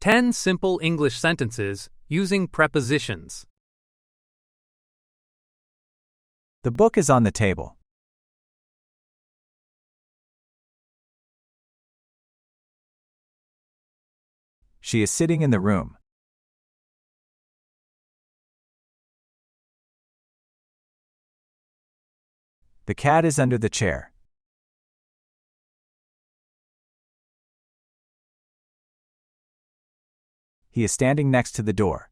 10 simple English sentences using prepositions. The book is on the table. She is sitting in the room. The cat is under the chair. He is standing next to the door.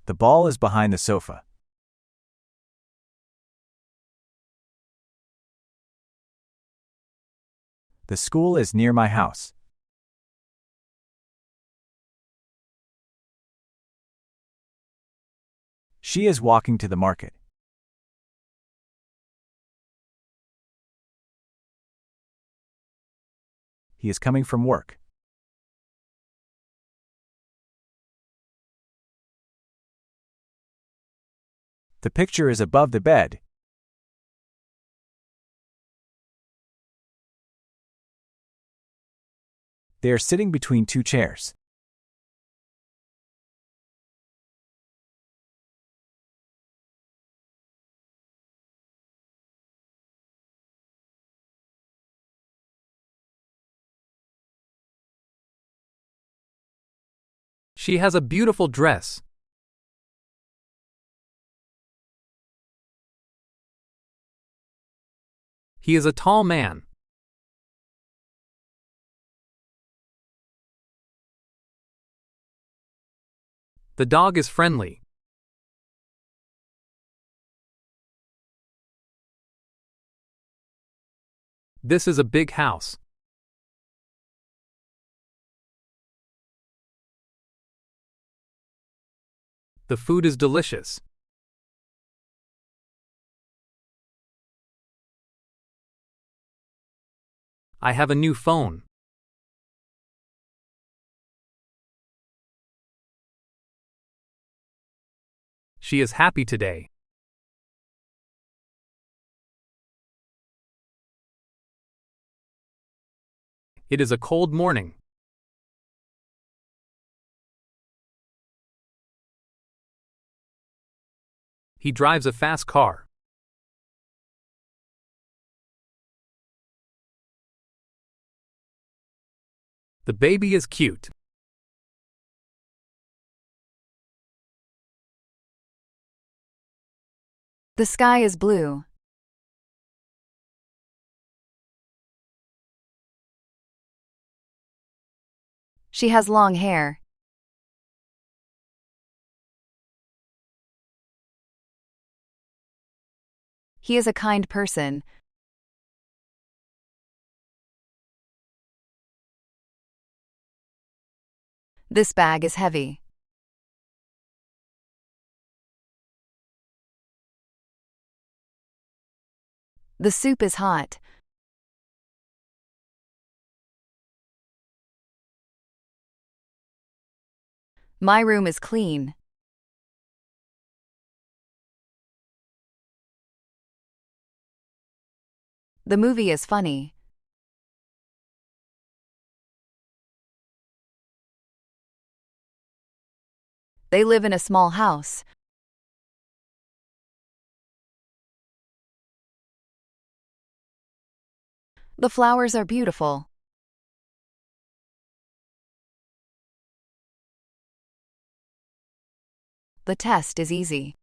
The ball is behind the sofa. The school is near my house. She is walking to the market. He is coming from work. The picture is above the bed. They are sitting between two chairs. She has a beautiful dress. He is a tall man. The dog is friendly. This is a big house. The food is delicious. I have a new phone. She is happy today. It is a cold morning. He drives a fast car. The baby is cute. The sky is blue. She has long hair. He is a kind person. This bag is heavy. The soup is hot. My room is clean. The movie is funny. They live in a small house. The flowers are beautiful. The test is easy.